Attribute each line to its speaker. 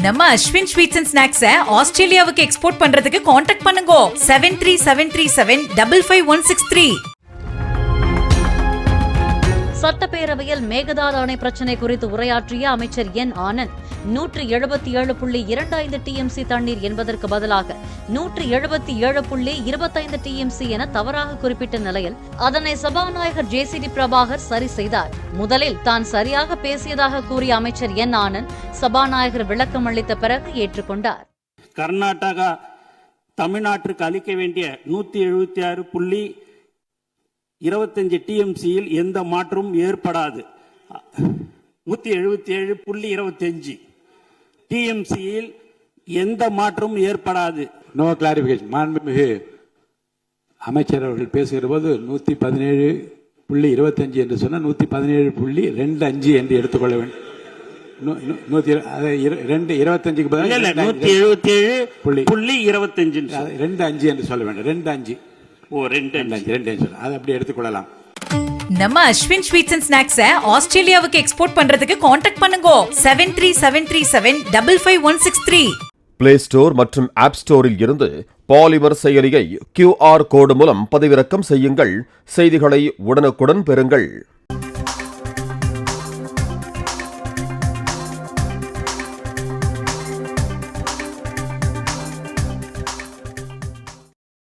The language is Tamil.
Speaker 1: நம்ம அஸ்வின் ஸ்வீட்ஸ் அண்ட் ஸ்நாக்ஸை ஆஸ்திரேலியாவுக்கு எக்ஸ்போர்ட் பண்றதுக்கு காண்டாக்ட் பண்ணுங்க 7373755163.
Speaker 2: சட்டப்பேரவையில் மேகதாது அணை பிரச்சினை குறித்து உரையாற்றிய அமைச்சர் என் ஆனந்த் 177.25 டிஎம்சி தண்ணீர் என்பதற்கு பதிலாக 177.25 டிஎம்சி என தவறாக குறிப்பிட்ட நிலையில் அதனை சபாநாயகர் ஜேசிடி பிரபாகர் சரி செய்தார். முதலில் தான் சரியாக பேசியதாக கூறிய அமைச்சர் என் ஆனந்த் சபாநாயகர் விளக்கம் அளித்த பிறகு ஏற்றுக்கொண்டார்.
Speaker 3: கர்நாடகா தமிழ்நாட்டிற்கு அளிக்க வேண்டிய 176.25 டிஎம்சியில் எந்த மாற்றமும் ஏற்படாது. 177.25 டிஎம்சியில் எந்த மாற்றமும் ஏற்படாது.
Speaker 4: No clarification. மாண்புமிகு அமைச்சர் அவர்கள் பேசுகிற போது 117.25 என்று சொன்னால் 117.25 என்று எடுத்துக்கொள்ள வேண்டும். 25க்கு பதிலாக 177.25 என்று சொல்ல வேண்டும். 25 அது அப்படி எடுத்துக்கொள்ளலாம்.
Speaker 1: நம்ம அஸ்வின் ஸ்வீட்ஸ் அண்ட் ஸ்நாக்ஸை ஆஸ்திரேலியாவுக்கு எக்ஸ்போர்ட் பண்றதுக்கு காண்டாக்ட் பண்ணுங்க 7373755163.
Speaker 5: பிளே ஸ்டோர் மற்றும் ஆப் ஸ்டோரில் இருந்து பாலிமர் செயலியை QR கோடு மூலம் பதிவிறக்கம் செய்யுங்கள். செய்திகளை உடனுக்குடன் பெறுங்கள்.